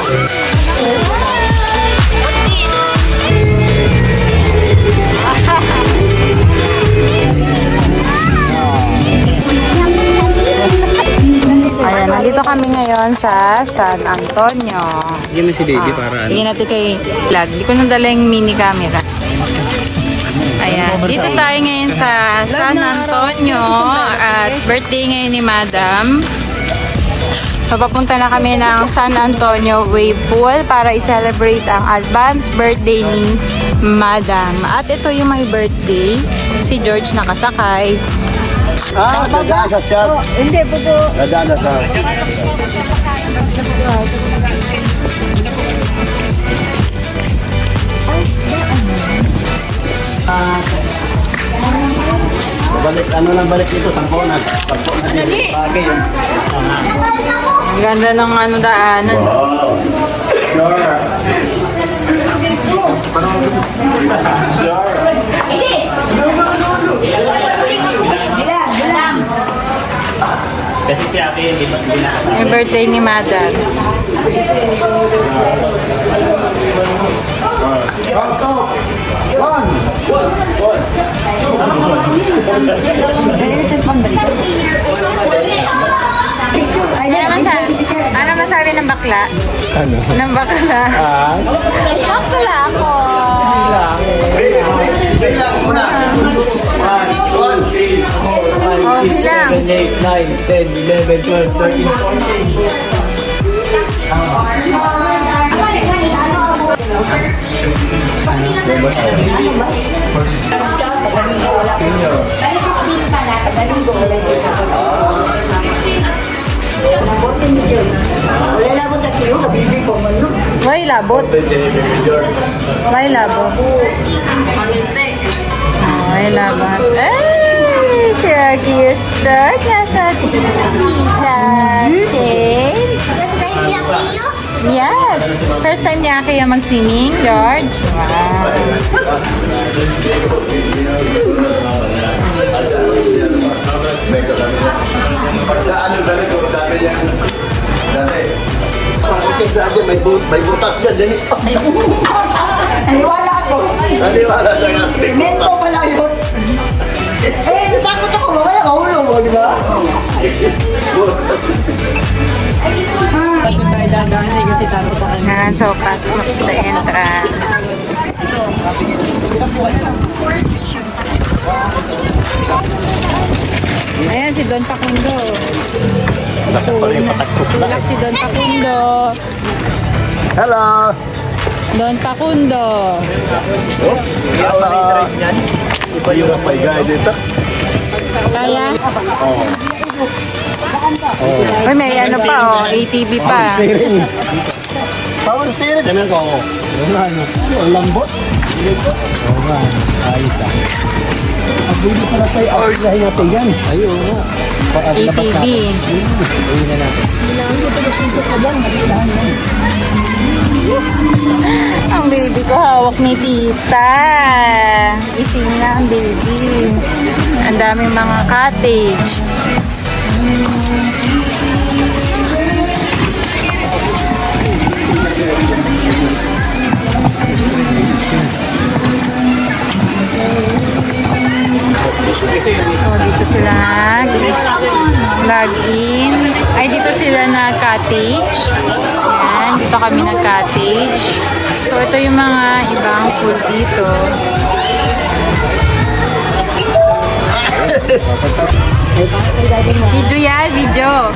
Ayan, nandito kami ngayon sa San Antonio. Hindi si baby para ano. Hindi natin kay vlog. Hindi ko nadala yung mini camera. Ayan, dito tayo ngayon sa San Antonio at birthday ngayon ni Madam. So, papunta na kami ng San Antonio Wave Pool para i-celebrate ang advance birthday ni Madam. At ito yung my birthday. Si George nakasakay. Dadaan siya. Hindi po po. Dadaan siya. Balik, ano lang balik dito, 10 na. 10 na din. Bagay yun. Ang ganda ng ano daanan. Wow. Sure. Kasi si ate hindi nakasama. Yung birthday ni Madam. Ano masabi ng bakla? Ano? Ng bakla? Bakla ako. Bilang muna. 1, 2, 3, 4, 5, Oh, bilang. 7, 8, 9, 10, 11, 12, 13, 14. Wala labot sa tiyo, habibi ko man. May labot. May labot. May labot. Ay, si Aggie start nasa tita. Okay. Yes. First time niya kaya mag-swimming, George. Wow. Pagdaan yung dali ko, sabi niya. Dali. Pagkakit dati, may butas dyan. Naniwala ako. Naniwala sa nga. Semento pala yun. Natakot ako. Mamaya mahulog mo, di ba? Yan, so pasok na sa entrance. Ayan, si Don Facundo. Tulak si Don Facundo. Hello. Don Facundo. Hello. Iba yung kapay guy dito. Kaya? Uy, may ano pa, oh, ATV pa. Power steering. Yan ko. Ang lambot. Oo nga. Ayos ka. Ang bilis pala tayo. Ang lahi natin yan. Ayun nga. ATV. Uwi na natin. Ang baby ko hawak ni tita. Gising na ang baby. Ang daming mga cottage. So, dito sila log-in. Ay, dito sila nag-cottage. Ayan, dito kami nag-cottage. So, ito yung mga ibang food dito. Video yan, video.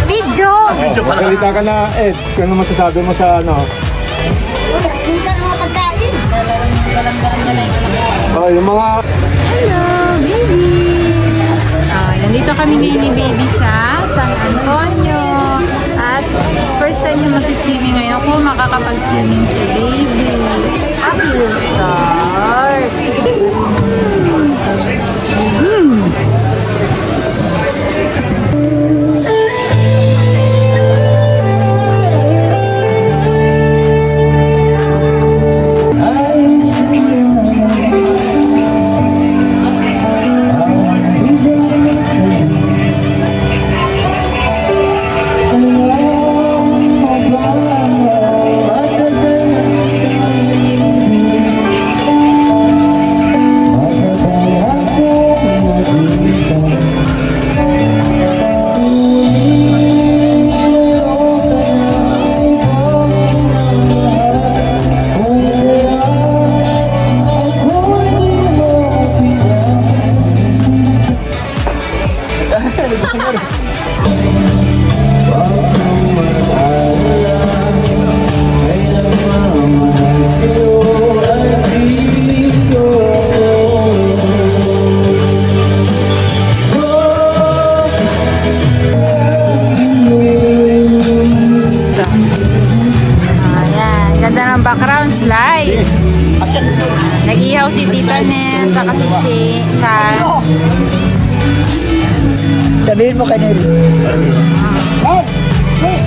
Video! Magsalita ka na, Ed. Kung ano masasabi mo sa ano? Hindi ka ng mga pagkain. Oh, yung mga... Hello, baby! Nandito kami ngayon ni baby sa San Antonio. At first time niya mag-swimming ngayon kung makakapag-swimming si baby. At we'll start. Ganda ng background slide. Nag-ihaw si Tita Nen, saka si siya. Sabihin mo kay Nel. Nel! Nel!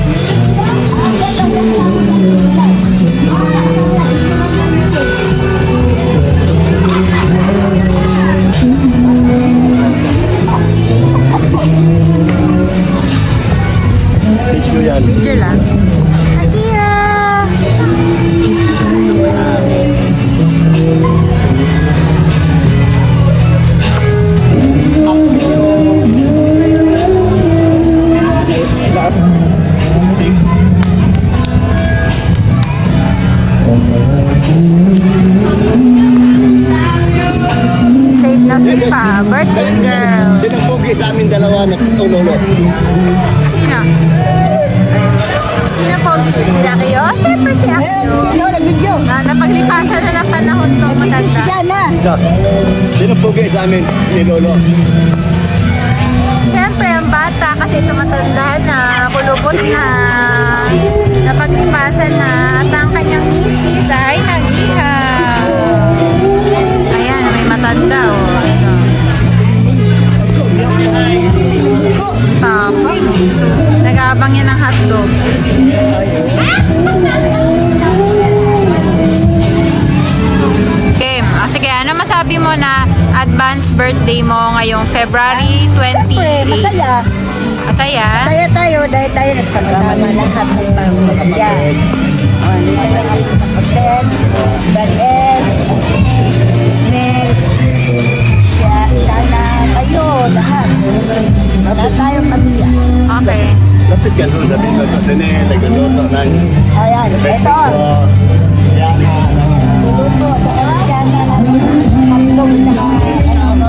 Issue yan. Video lang. Atia! Safe na safe pa. Birthday girl. Yan ang pogi sa amin dalawa na tulolo. Sino? Sino pogi? Si Akio? Siyempre si Akio. Sino nag-video? Napaglipasan na ng panahon to Nag-video si matanda. Jana. Yan ang pogi sa amin ni Lolo. Siyempre, ang bata kasi tumatanda na, kulubot na, napaglipasan na, at ang kanyang misis ay nag-ihaw. Ayan, may matanda o. Ito. Tapos, so, nag-aabang yan ng hotdog. Okay, sige, ano masabi mo na advance birthday mo ngayong February 28? Siyempre, masaya. Masaya? Masaya tayo dahil tayo nagsama-sama lahat ng pamilya. Dito na ang kapatid, Daniel, Nel, Jana, kayo, lahat. Lahat tayong pamilya. Okay. Lapit ka doon, sabi ko sa sine, nagluluto ng Ayan, ito. Yan na. Luto, ito kami Jana ng hotdog, tsaka ano,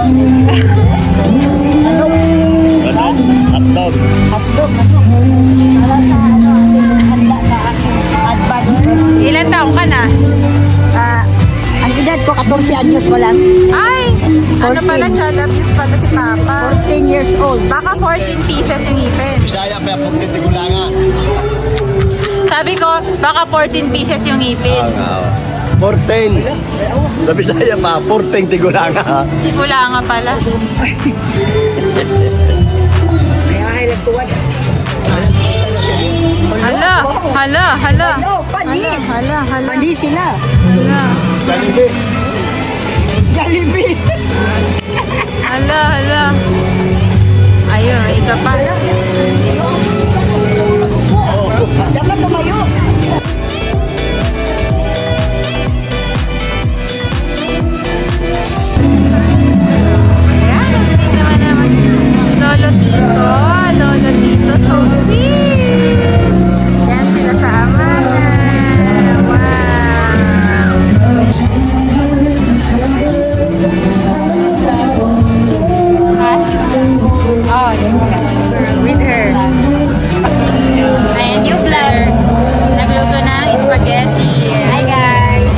Hotdog. hotdog, ano. Wala sa ano, ating handa sa aking advance birthday. Ilan taong ka na? Ang edad ko, 14 anyos ko lang. Ay! Ano 14. pala, child abuse pala si Papa. 14 years old. Baka 14 pieces yung ipin. Bisaya kaya pagkiti ko lang nga. Sabi ko, baka 14 pieces yung ipin. 14. Sa Bisaya pa, 14 tigulanga. Wala nga pala. Kaya ay nagtuwad. Hala, hala, hala. Hello, panis. Hala, hala. Panis sila. Hala, Jollibee. Jollibee. hala, hala. Ayun, may isa pa. Dapat tumayo. Ayan, sweet naman. Lolo Tito, Lolo Tito, so sweet. Yan sila sa ama. Wow. With her. Ayan yung vlog. Nagluto ng spaghetti. Hi guys.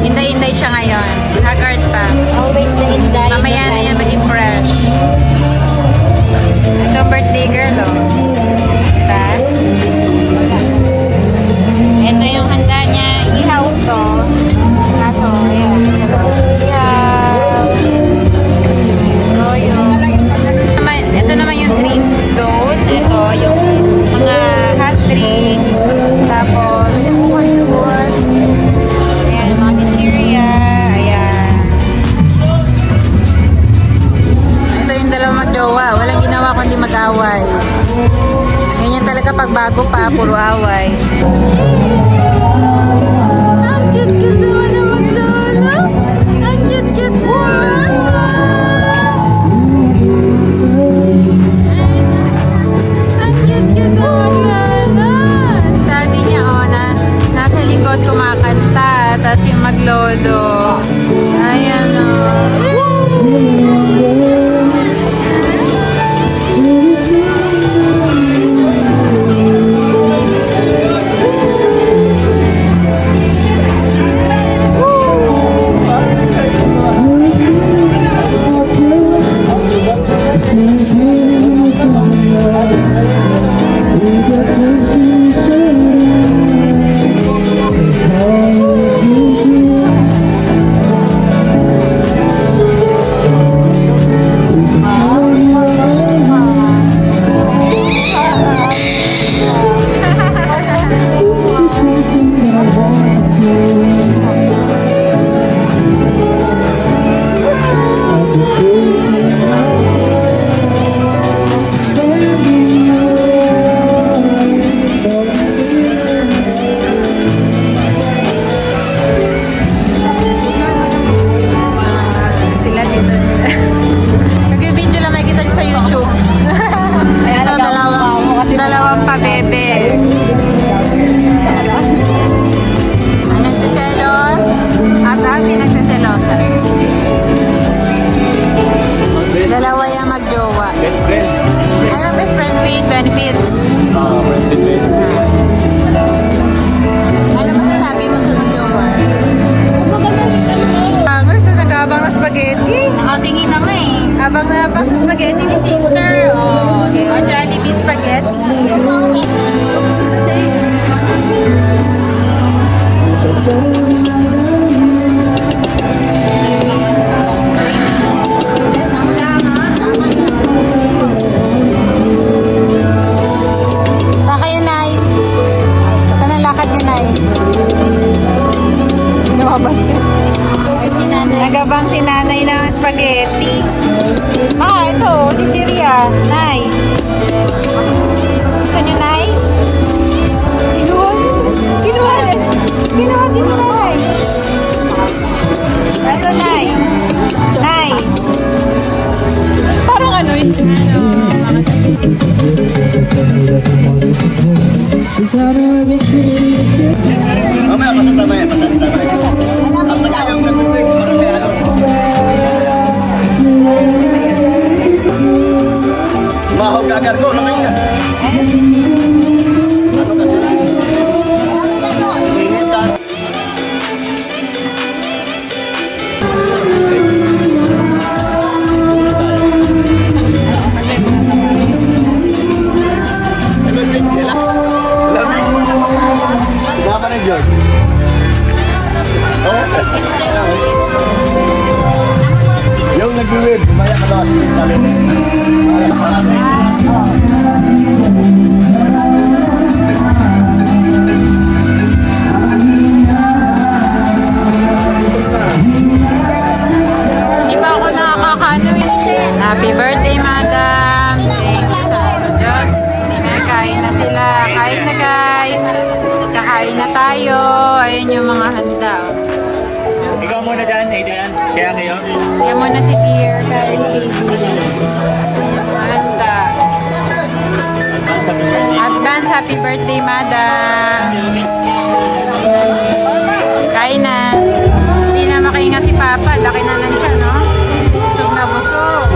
Hinday-hinday siya ngayon. Haggard pa. Always the inday. Mamaya na yan maging fresh. Ito birthday girl, oh. Diba? Ito yung handa niya. Ihaw to. Kaso, ayan. Ihaw. Kasi may toyo. Ito naman yung drink zone. Ito yung mga hot drinks. Tapos, juice. Ayan, mga chichiria. Ayan. Ito yung dalawang magjowa. Walang ginawa kundi mag-away. Ganyan talaga pag bago pa, puro away. Ang cute-cute naman ang maglolo. Ang cute-cute mo. Ang cute-cute naman maglolo. Daddy niya, oh, nasa likod kumakanta. Tapos yung maglolo. Ayan, oh. Nagabang si... Nagabang si nanay ng spaghetti. Ito, chichiria. Nay. Gusto niyo, Nay? Kinuha? Kinuha din. Kinuha din ni Nay. Ito, Nay. Nay. Parang ano yun? Mamaya, patatama yan, patatama yan. Basta kayong nag-work, parang kaya ano. Mahog agar ko, naman yan. Ano kasi? Init ka. Siapa nih, George? Yung nag-win, kumaya ka lang. Hindi pa ako nakakano eh. Happy birthday, madam. Thank you sa Diyos. Kain na sila. Kain na, guys. Kakain na tayo. Ayun yung mga handa. Ikaw muna dyan, Adrian. Kaya kayo. Kaya muna si Dear kay baby. Ayun yung mga handa. Advance happy birthday, madam. Kain na. Hindi na makahinga si Papa. Laki na lang siya, no? Busog na busog.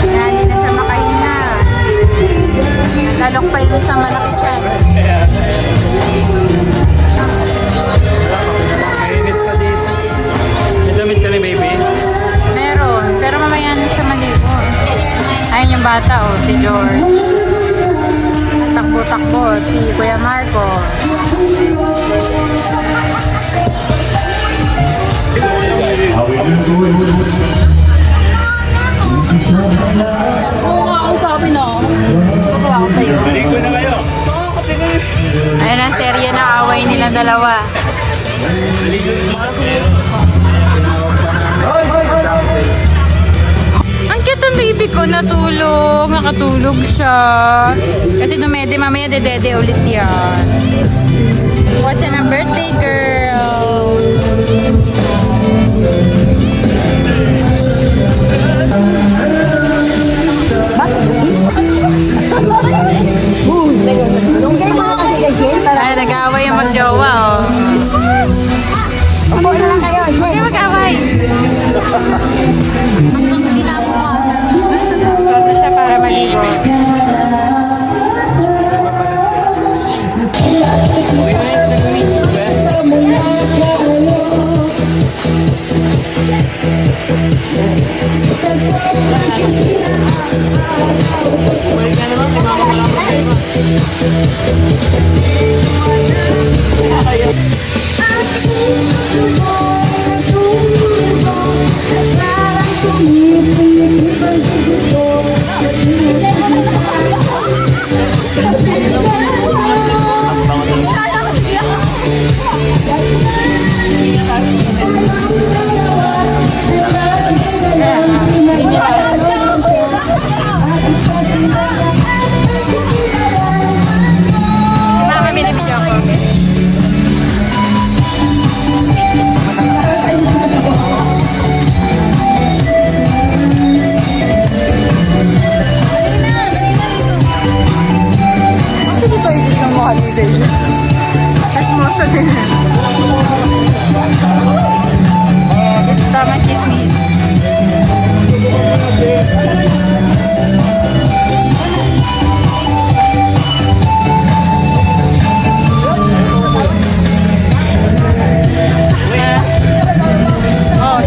Kaya hindi na siya makahinga. Lalok pa yun sa malaki siya. Mainit pa dito. May damit ka ni baby? Meron. Pero mamaya na siya maligo. Ayun yung bata, oh. Si George. Takbo-takbo. Si Kuya Marco. Maligo na kayo. Ayun ang serye na away nila dalawa. Ang cute ang baby ko, natulog. Nakatulog siya. Kasi dumede, mamaya dedede ulit yan. Watch na birthday girl. Lunggay mo kasi kay Jen. Ay, nag-away yung mag-jowa, oh. Upo na lang kayo, Huwag Jen. kayo mag-away. Suot na siya para maligo. Mama, binibidyo ako. Tapos moso din. Gusto mag-chismis.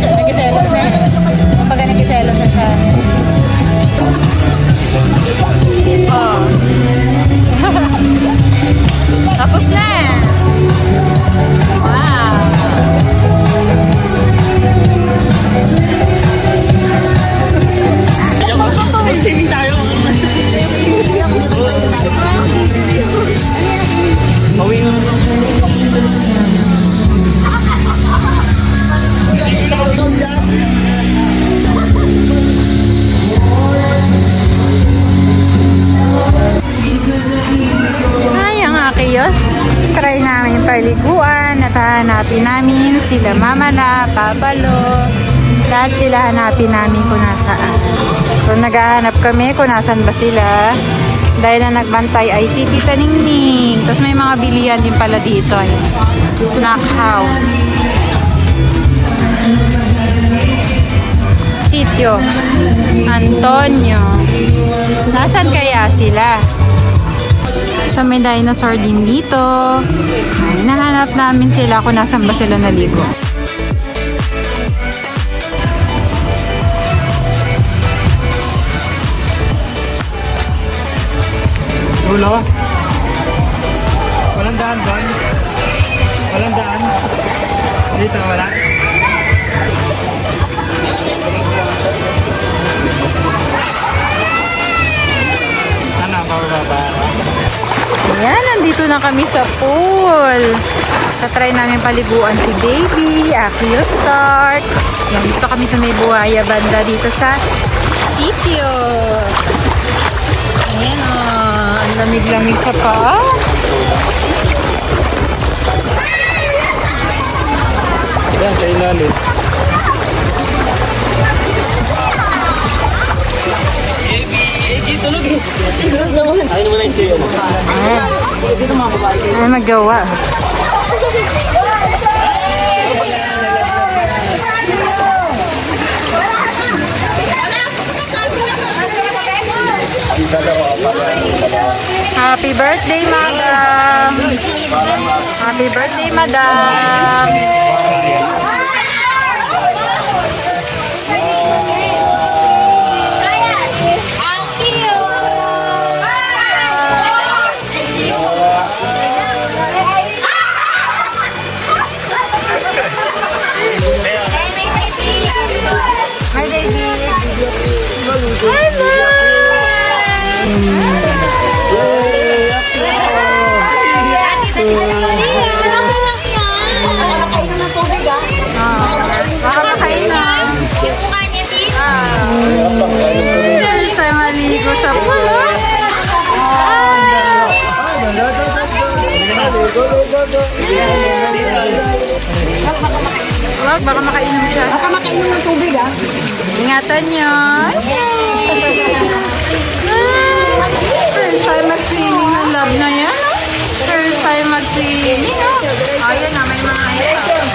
Nagkiselos na. Kapag nagkiselos na siya. Oh. Tapos na. Wow. Swimming tayo. Bawi nga. Tatry namin paliguan at hanapin namin sila Mama La, Papa Lo. Lahat sila hanapin namin kung nasaan. So naghahanap kami kung nasan ba sila. Dahil na nagbantay ay si Tita Ningning. Tapos may mga bilihan din pala dito. Ay, snack house. Sitio Antonio. Nasaan kaya sila? So may dinosaur din dito. Ay, nahanap namin sila kung nasan ba sila naligo. Ulo. Walang daan doon. Walang daan. Dito wala. Ano, bababa. Ayan, nandito na kami sa pool. Tatry namin paliguan si Baby, Akio Start. Yan, dito kami sa may buhaya banda dito sa sitio. Ayan o, ang lamig-lamig sa paa. Yan, sa ilalim. Ayun naman yung siyo. Ay, magawa. Happy birthday, Madam! Happy birthday, Madam! My baby! Makakakain na. First time maligo sa pool. Wag, baka makainom siya. Baka makainom ng tubig ah. Ingatan nyo. First time mag-swimming ng love na yan. Oh. First time mag-swimming. Oh. Ayan na, may mga first time.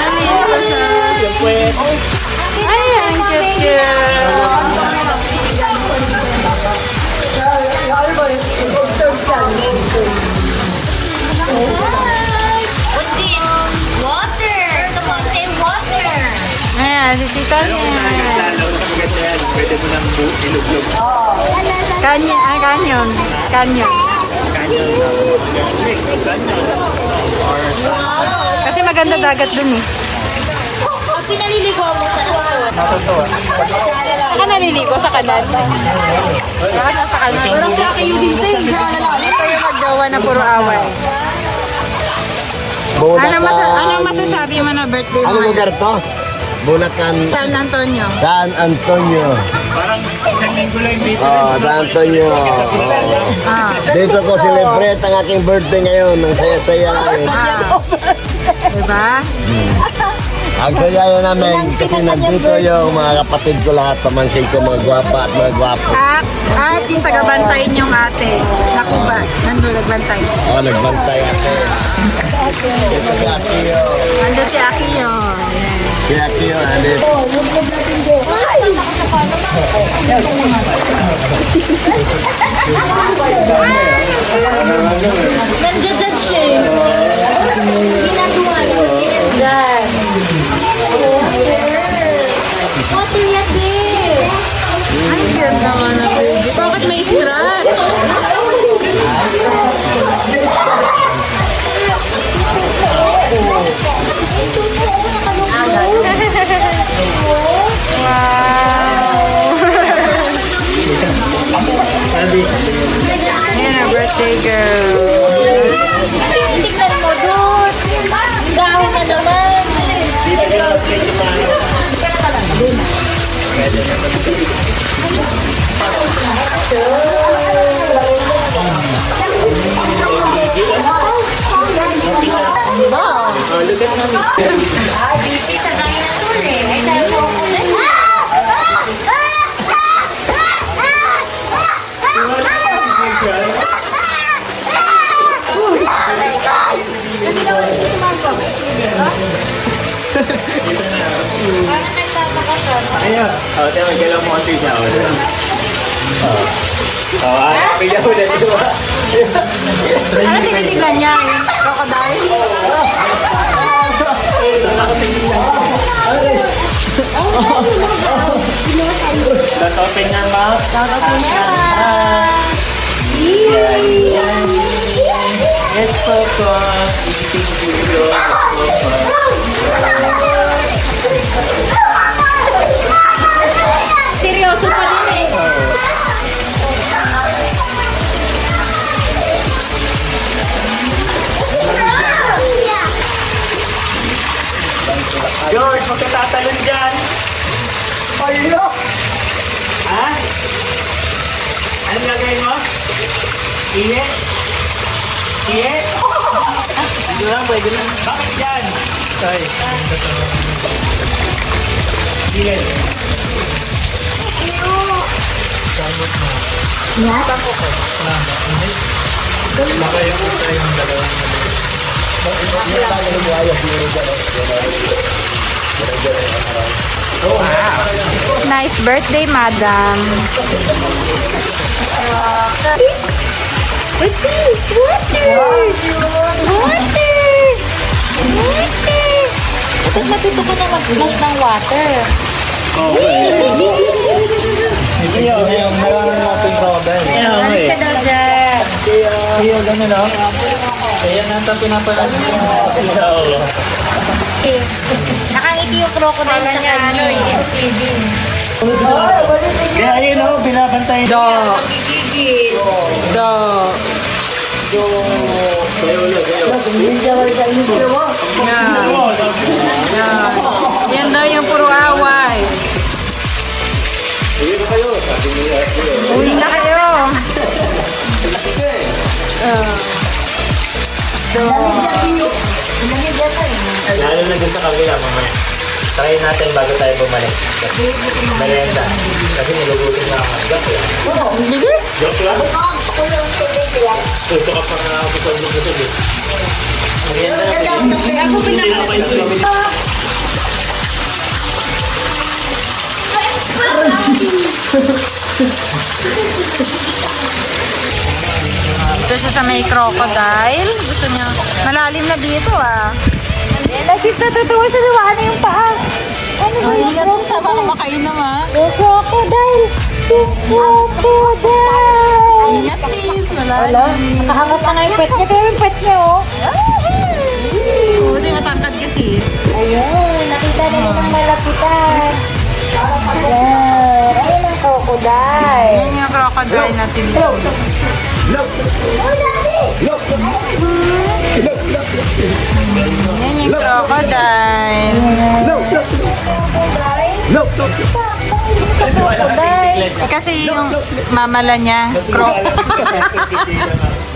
Nandito siya. Ayan, cute. What's this? Water! Come on, say water! Ayan, si Tita niya. Pwede mo nang iluglog. Canyon. Canyon. Kasi maganda dagat dun eh. Pag pinaliligo mo sa Natutuwa. Saka naliligo sa kanal. Saka nasa kanal. Parang kayo din sa'yo. Ito yung maggawa na puro away. Anong masasabi mo na birthday mo? Ano lugar to? Bulacan, San Antonio. San Antonio. Parang isang linggo lang dito. San Antonio. Ah. Dito ko celebrate ang aking birthday ngayon. Ang saya-saya namin. Diba? Ang saya namin kasi nandito yung mga kapatid ko lahat, pamangkin ko, mga gwapa at mga gwapo. At yung taga-bantay niyong ate. Naku ba? Nandun nagbantay. Nagbantay ako. Ito si Akio. Nandun si Akio. Si Akio, andito. Nandiyan siya eh. Ginagawa. Yan. Water yan din. Ang cute naman na baby. Bakit may scratch? Yan ang birthday girl. Tingnan mo doon. Dahon na naman. Ay, busy sa dinosaur eh. Ay, dahil po ako na. Parang nagpapakasal. Ayan. Tiyan, kailan mo kasi siya. Pila ko na diba? Ano tinitignan niya? Yung crocodile? Let's open your mouth. Yes, Papa. Eating good. Seryoso pa din eh. George, huwag ka tatalon dyan. Ha? Anong gagawin mo? Iye? Iye? Pwede lang, pwede lang. Bakit yan? Sorry. Iye. Nice birthday, madam. Ba't matuto ka na mag-splash ng water? Iyo, maraming natin crocodile. Alis ka daw dyan. Iyo, ganun o. Kaya nata pinapanood ko. Eh, nakangiti yung crocodile sa kanya. Kaya ayun o, binabantay. Do. Gigigil. Do. Yan. Yan. Yan daw yung puro away. Uwi na kayo. Lalo na dun sa kabila, mamaya. Try natin bago tayo bumalik. Merenda. Kasi nilugutin na ako. Joke lang. Bilis. Joke lang? Gusto ka pa nga ako sa gusto eh. Merienda na sige. Ako Hindi na kayo sa Ito siya sa may crocodile. Gusto niya. Malalim na dito ah. Nagsis natutuwa siya na ano yung paa. Ano ba yung Ingat siya sa baka makainom ah. crocodile? Crocodile! Ingat sis. Malalim. Nakahangat na nga yung pet niya. Pero yung pet niya oh. Buti matangkad ka sis. Ayun, nakita na niya ng malapitan. Ayan, ayun ang crocodile. Yan yung crocodile na tinitid. Yan yung crocodile. Crocodile. Eh, kasi yung mamala niya,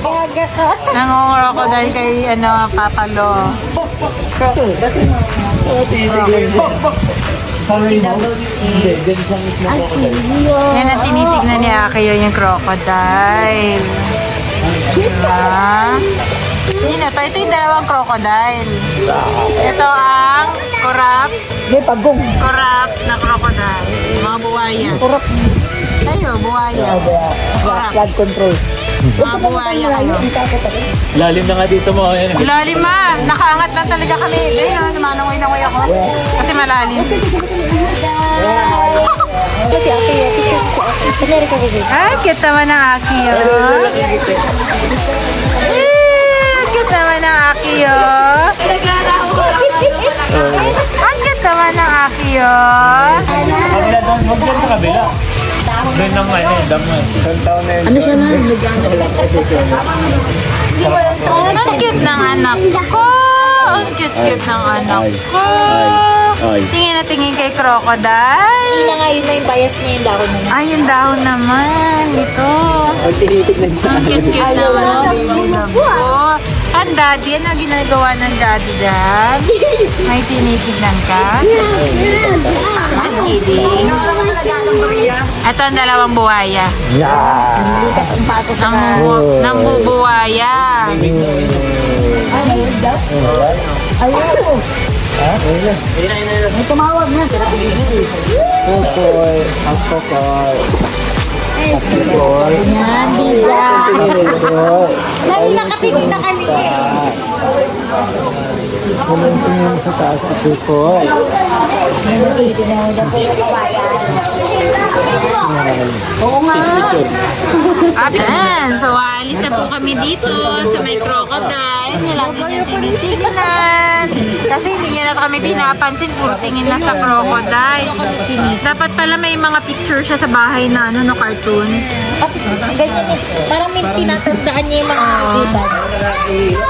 Gaga ka. crocodile kay Papalo. Yan ang tinitignan ni Akio yung crocodile. Diba? Yun ito yung dalawang crocodile. Ito ang korap May pagong. na crocodile. Mga buwaya. Kurap. Kayo, buwaya. Korap. Flood control. Mga buwaya kayo. Lalim na nga dito mo. Ayan. Malalim ma. Nakaangat lang talaga kami. Ayun, lumanangoy-nangoy ako. Kasi malalim. Kasi ako yung kunyari ka gagawin. Ay, cute naman ang Aki, oh. Cute naman ang Aki, oh. Ang cute naman ang Aki, oh. Kabila doon. Huwag dyan sa kabila. Doon naman eh. Daman. Isang taon na yun. Ano siya na? Ang cute ng anak ko. Ang cute ng anak ko. Ay. Tingin na tingin kay crocodile. Hindi na nga yun na yung bias niya yung dahon na yun. Ay, yung dahon naman. Ito. Pag tinitignan siya. Ang cute-cute naman ng baby love ko. Ang daddy, ano ginagawa ng daddy dad? May tinitignan ka? Just kidding. Ito ang dalawang buhaya. Ang bubuhaya. Kokoy. Ang kokoy. Yan, diba? Lagi nakatingin na kanina eh. Tingnan sa taas si Kokoy. Ayan, so alis na po kami dito sa may crocodile. Lagi niya tinitignan. Kasi hindi niya na kami pinapansin, puro tingin lang sa crocodile. Dapat pala may mga picture siya sa bahay na ano, no, cartoons. Ganyan eh. Parang may tinatandaan niya yung mga nakikita.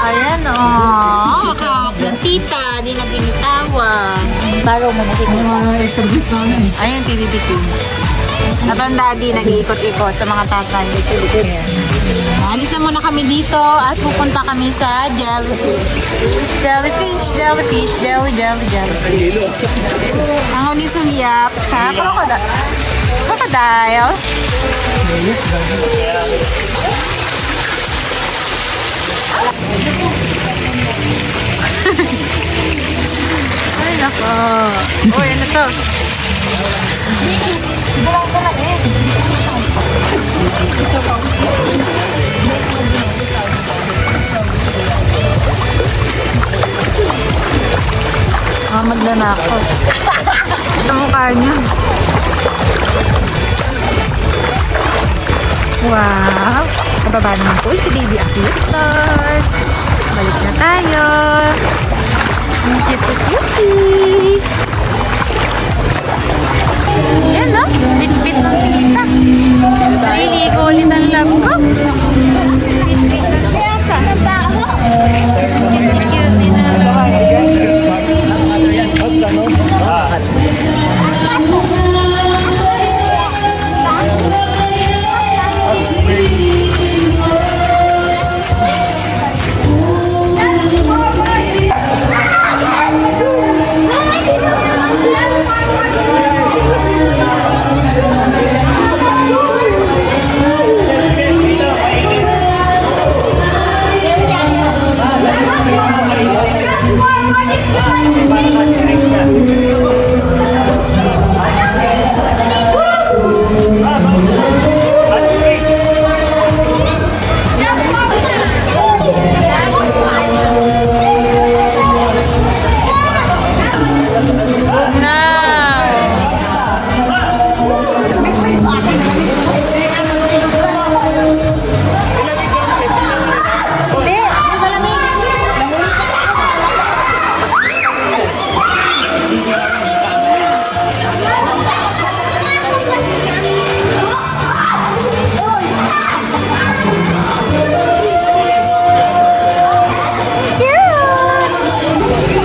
Ayan, oh. Kahawak ng tita, di na binitawan. Baro mo nakikita. Ayan, PBB Kids. At ang daddy, nag-iikot-ikot sa mga tatay. Alis na muna kami dito at pupunta kami sa jellyfish. Jellyfish, jellyfish, jelly. Ang huling sulyap sa crocodile. Ay, nako. Uy, ano to? Magdanako. Ito mukha niya. Wow! Kababa naman po si Baby Aquastar. Balik na tayo. Ang cute-cute. Yan, no? Bit-bit ng tita. Naliligo ulit ang love ko. Bit-bit ng tita. Cute-cute din ang love.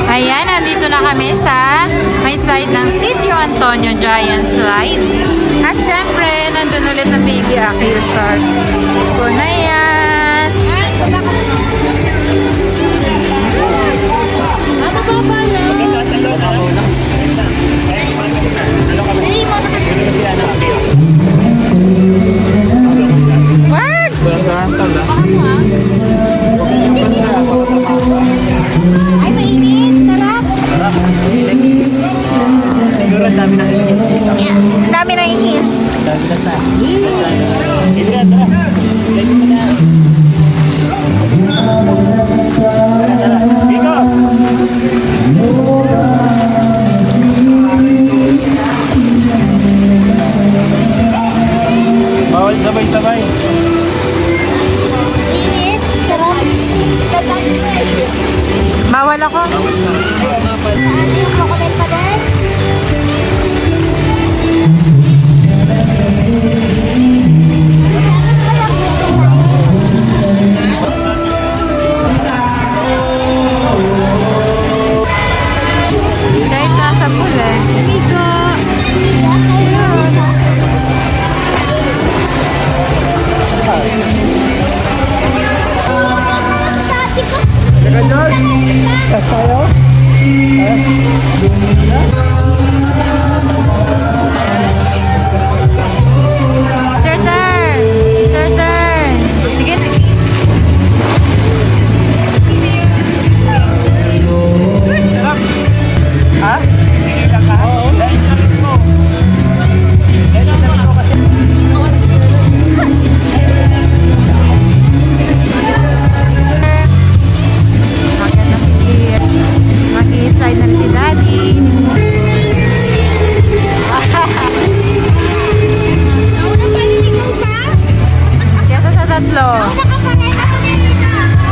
Ayan, nandito na kami sa may slide ng Sitio Antonio Giant Slide. At syempre, nandun ulit ang Baby Aquastar. Go na yan! Wag! Ay, mainit! Sarap! Siguro ang dami ng ingin dito. Ang dami na ingin. Dami na sa. Tara, tara. Dito mo na. Tara, tara. Dito!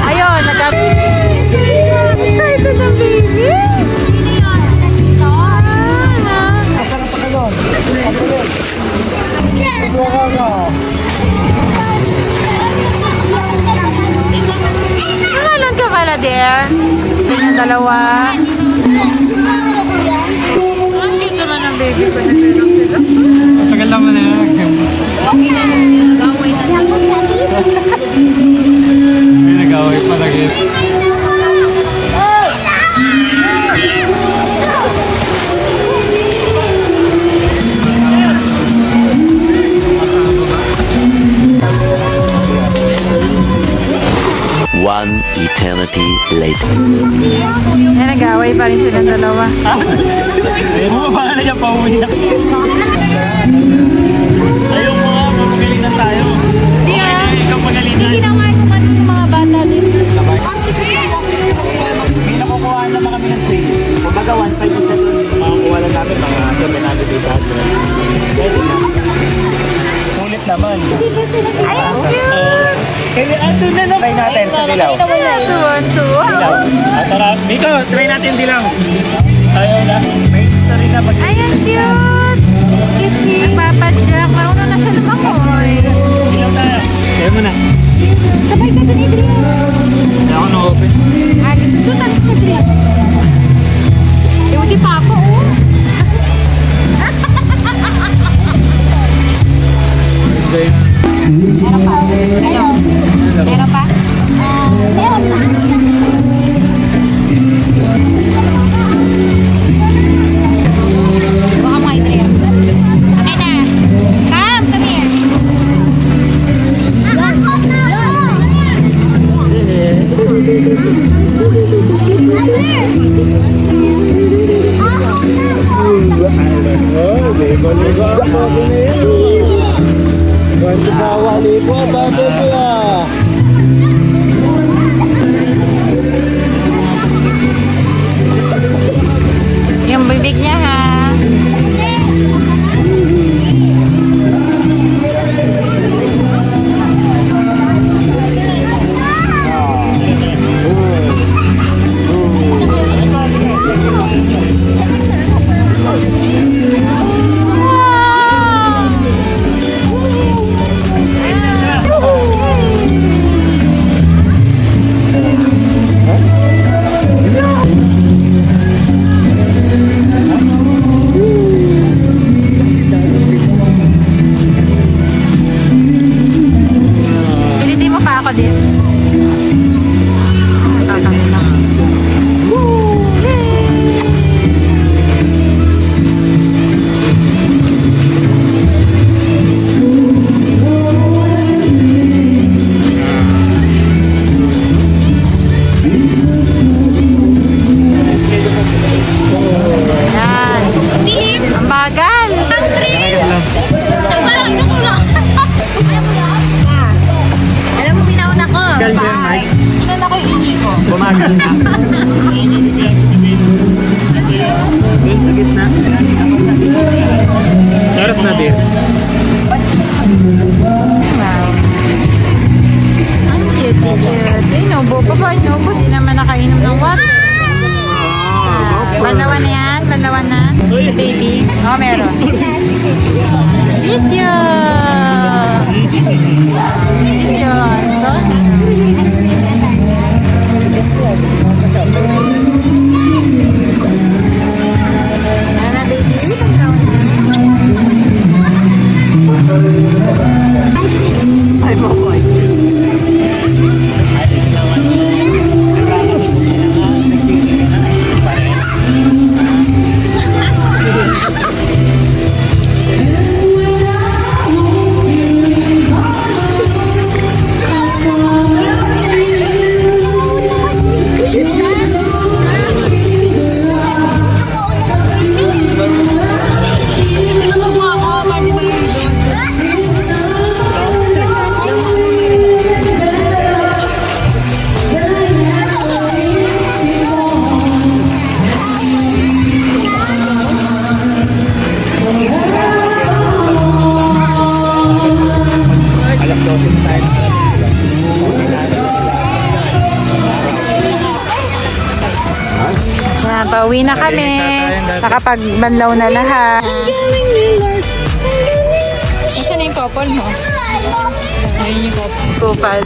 Ayun, excited ang baby. Tumalon ka pala, dear. Yung dalawa. Ang cute naman ang baby ko. Tagal naman na yan. May nag-away pa lagi. One eternity later. Yan, nag-away pa rin silang dalawa. Bumaba na niya pa uwi na. Ayaw mo nga, mamagaling na tayo. Hindi ah. Ikaw magaling Hindi ginawa yung ano ng mga bata din. May nakukuha naman kami ng sale. Kumbaga 1.5 isa doon. Makakuha lang namin mga 700 Pwede na. Sulit naman. Ay, ang cute! Kaya ito na na. Try natin sa dilaw. Dilaw. Tara, Miko, try natin dilaw. Ayaw na. May history na pag Ay, ang cute! Cute. Nagpapadyak. Marunong na siya lumakoy. dilaw na. Kaya mo na. Sabay ka dun, Adrian. Hindi ako na-open. Ah, sundutan sa Adrian. Yung si Papa, oh. Meron pa? Meron pa. Baka mo, Adrian. Okay na. Come here. Ligo-ligo ako. Kwento sa wali ko, babe ko ah. Yung bibig niya, ha? Pilitin mo pa ako din. Kakain lang. Yan. Ang bagal. Alam mo, binauna ko. Galing ba yung mic? Inuna ko yung ini ko. Bumagal na. Doon sa gitna. Oras na, beer. Wow. Ang cute. Ay, nubo pa ba? Nubo. Di naman nakainom ng water. Banlawan na yan? Banlawan na? Baby? Oh, meron. Sityo! Sityo. Ano, baby? Banlawan na. Ay, boy. Alas 12 na tayo. Ayan, pauwi na kami. Nakapagbanlaw na lahat. Nasaan na yung couple mo? Ayun yung couple.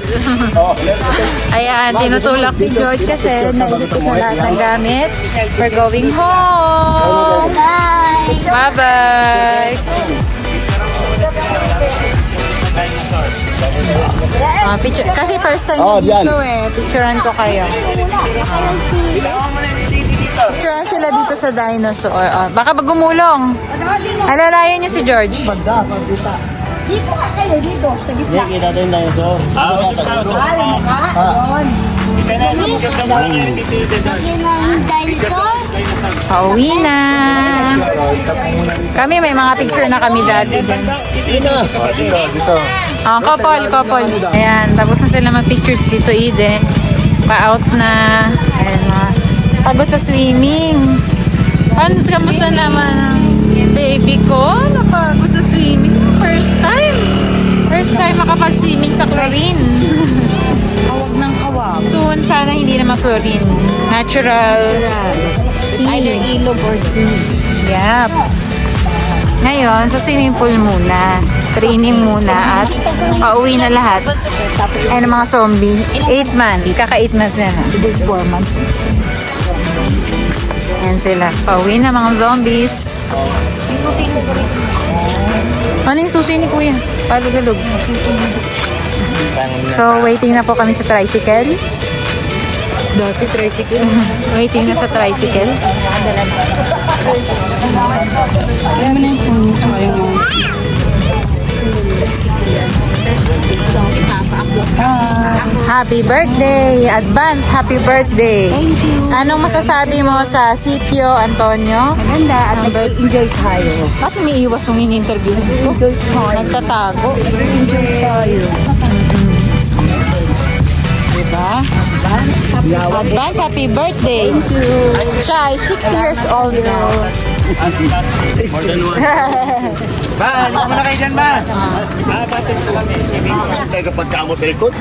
Ayan, tinutulak si George kasi nailipit na lahat ng gamit. We're going home. Bye-bye. Picture. Kasi first time Oh, niyo dito Picturean ko kayo. Picturean sila dito sa dinosaur. Baka gumulong. Alalayan niyo si George. Dito ka kayo, dito. Sa gitna. Kita tayo yung dinosaur. Usap na, usap Ay, na. ayun. Ika na, usap na lang yung dito. Yun ang dinosaur. Pauwi na. Kami may mga picture na kami dati dyan. Dito. Couple. Ayan, tapos na sila mag-pictures dito, Ide. Pa-out na. Ayan, pagod sa swimming. Kamusta naman ang baby ko? Napagod sa swimming. First time makapag-swimming sa chlorine. Hawag ng hawag. Soon, sana hindi naman chlorine. Natural. Either ilog or Yep. Ngayon, sa swimming pool muna. Training muna at pauwi na lahat. Ay, ng mga zombie. 8 months. Kaka 8 months na. 4 months. Ayan sila. Pauwi na mga zombies. Ano yung susi ni Kuya? Palugulog. So, waiting na po kami sa tricycle. Dati tricycle. Waiting na sa tricycle. Happy birthday! Advance happy birthday! Thank you. Anong masasabi mo sa sitio, Antonio? Maganda at nag-enjoy tayo. Kasi may iwas yung in-interview ko. Enjoy tayo. Nagtatago. Enjoy tayo. Diba? Advance happy birthday! Thank you. Siya ay 60 years old now. More than one. Ba, alis mo na kayo dyan, ba? Batid ko kami. Teka, pagkamot sa ikot.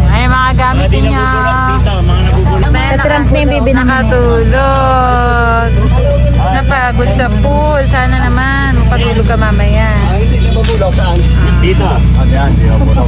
Ay, mga gamit niya. Mga Sa na yung bibi nakatulog. Napagod sa pool. Sana naman, makatulog ka mamaya. Hindi na mabulaw saan? Dito. Ano yan? Hindi na mabulaw.